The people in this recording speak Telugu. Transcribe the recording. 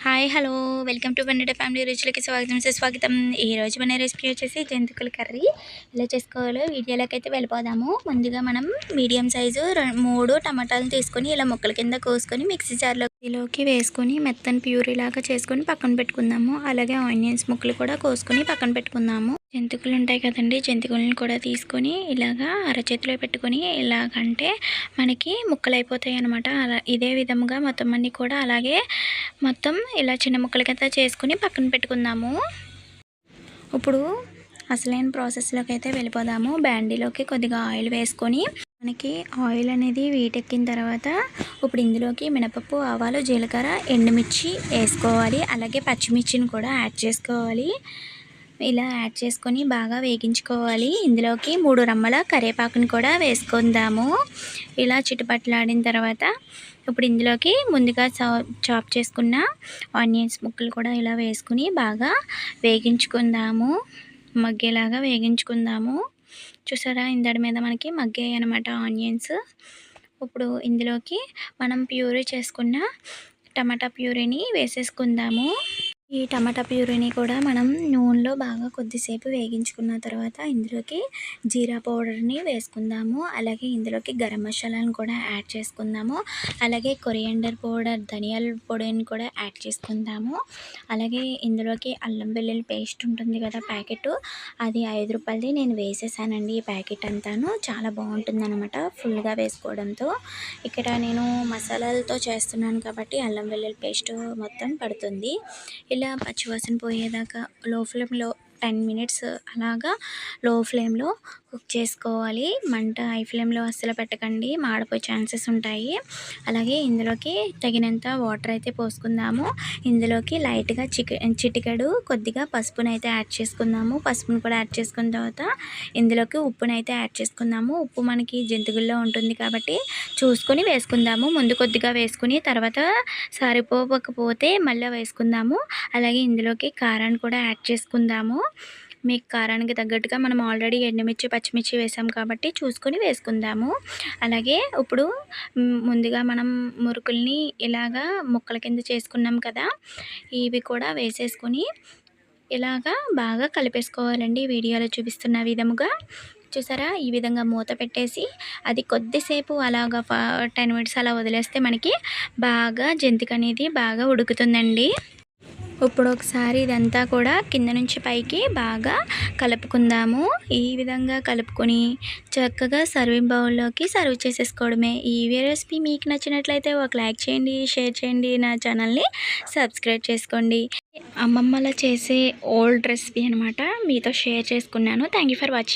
Hi hello welcome to one day family రుచులకి స్వాగతం సుస్వాగతం. ఈరోజు మన రెసిపీ వచ్చేసి జంతికల కర్రీ. ఎలా చేసుకోవాలో వీడియోలోకి అయితే వెళ్ళిపోదాము. ముందుగా మనం మీడియం సైజు 3 టమాటాలు తీసుకొని ఇలా ముక్కల కింద కోసుకొని మిక్సీ జార్లోకి వేసుకొని మెత్తని ప్యూరీ లాగా చేసుకొని పక్కన పెట్టుకుందాము. అలాగే ఆనియన్స్ ముక్కలు కూడా కోసుకొని పక్కన పెట్టుకుందాము. జంతికలు ఉంటాయి కదండి, జంతికలను కూడా తీసుకొని ఇలాగా అరచేతిలో పెట్టుకొని ఇలాగంటే మనకి ముక్కలు అయిపోతాయి అనమాట. అలా ఇదే విధంగా మొత్తం అన్నీ కూడా అలాగే మొత్తం ఇలా చిన్న ముక్కల కింద చేసుకుని పక్కన పెట్టుకుందాము. ఇప్పుడు అసలైన ప్రాసెస్లోకి అయితే వెళ్ళిపోదాము. బ్యాండీలోకి కొద్దిగా ఆయిల్ వేసుకొని మనకి ఆయిల్ అనేది వీటెక్కిన తర్వాత ఇప్పుడు ఇందులోకి మినపప్పు, ఆవాలు, జీలకర్ర, ఎండుమిర్చి వేసుకోవాలి. అలాగే పచ్చిమిర్చిని కూడా యాడ్ చేసుకోవాలి. ఇలా యాడ్ చేసుకొని బాగా వేగించుకోవాలి. ఇందులోకి 3 రమ్మల కరివేపాకుని కూడా వేసుకుందాము. ఇలా చిటపట్లాడిన తర్వాత ఇప్పుడు ఇందులోకి ముందుగా చాప్ చేసుకున్న ఆనియన్స్ ముక్కలు కూడా ఇలా వేసుకుని బాగా వేగించుకుందాము. మగ్గేలాగా వేగించుకుందాము. చూసారా, ఇందడి మీద మనకి మగ్గాయి అనమాట ఆనియన్స్. ఇప్పుడు ఇందులోకి మనం ప్యూరీ చేసుకున్న టమాటా ప్యూరీని వేసేసుకుందాము. ఈ టమాటా ప్యూరీని కూడా మనం నూనెలో బాగా కొద్దిసేపు వేగించుకున్న తర్వాత ఇందులోకి జీరా పౌడర్ని వేసుకుందాము. అలాగే ఇందులోకి గరం మసాలాను కూడా యాడ్ చేసుకుందాము. అలాగే కొరియాండర్ పౌడర్, ధనియాల పొడిని కూడా యాడ్ చేసుకుందాము. అలాగే ఇందులోకి అల్లం వెల్లుల్లి పేస్ట్ ఉంటుంది కదా ప్యాకెట్, అది 5 రూపాయలది నేను వేసేసానండి. ఈ ప్యాకెట్ అంతాను చాలా బాగుంటుంది అనమాట ఫుల్గా వేసుకోవడంతో. ఇక్కడ నేను మసాలాలతో చేస్తున్నాను కాబట్టి అల్లం వెల్లుల్లి పేస్ట్ మొత్తం పడుతుంది. ఇలా పచ్చివాసన పోయేదాకా లో ఫ్లేమ్లో 10 మినిట్స్ అలాగా లో ఫ్లేమ్లో కుక్ చేసుకోవాలి. మంట హై ఫ్లేమ్లో అస్సలు పెట్టకండి, మాడిపోయే ఛాన్సెస్ ఉంటాయి. అలాగే ఇందులోకి తగినంత వాటర్ అయితే పోసుకుందాము. ఇందులోకి లైట్గా చిటికెడు కొద్దిగా పసుపుని అయితే యాడ్ చేసుకుందాము. పసుపుని కూడా యాడ్ చేసుకున్న తర్వాత ఇందులోకి ఉప్పుని అయితే యాడ్ చేసుకుందాము. ఉప్పు మనకి జంతికల్లో ఉంటుంది కాబట్టి చూసుకొని వేసుకుందాము. ముందు కొద్దిగా వేసుకుని తర్వాత సరిపోకపోతే మళ్ళీ వేసుకుందాము. అలాగే ఇందులోకి కారాన్ని కూడా యాడ్ చేసుకుందాము. మీకు కారానికి తగ్గట్టుగా మనం ఆల్రెడీ ఎండుమిర్చి, పచ్చిమిర్చి వేసాం కాబట్టి చూసుకొని వేసుకుందాము. అలాగే ఇప్పుడు ముందుగా మనం మురుకుల్ని ఇలాగా ముక్కల కింద చేసుకున్నాం కదా, ఇవి కూడా వేసేసుకొని ఇలాగా బాగా కలిపేసుకోవాలండి. వీడియోలో చూపిస్తున్న విధముగా చూసారా, ఈ విధంగా మూత పెట్టేసి అది కొద్దిసేపు అలాగా 10 మినిట్స్ అలా వదిలేస్తే మనకి బాగా జంతిక అనేది బాగా ఉడుకుతుందండి. ఇప్పుడు ఒకసారి ఇదంతా కూడా కింద నుంచి పైకి బాగా కలుపుకుందాము. ఈ విధంగా కలుపుకొని చక్కగా సర్వింగ్ బౌల్లోకి సర్వ్ చేసేసుకోవడమే. ఈ రెసిపీ మీకు నచ్చినట్లయితే ఒక లైక్ చేయండి, షేర్ చేయండి, నా ఛానల్ని సబ్స్క్రైబ్ చేసుకోండి. అమ్మమ్మలా చేసే ఓల్డ్ రెసిపీ అనమాట, మీతో షేర్ చేసుకున్నాను. Thank you for watching.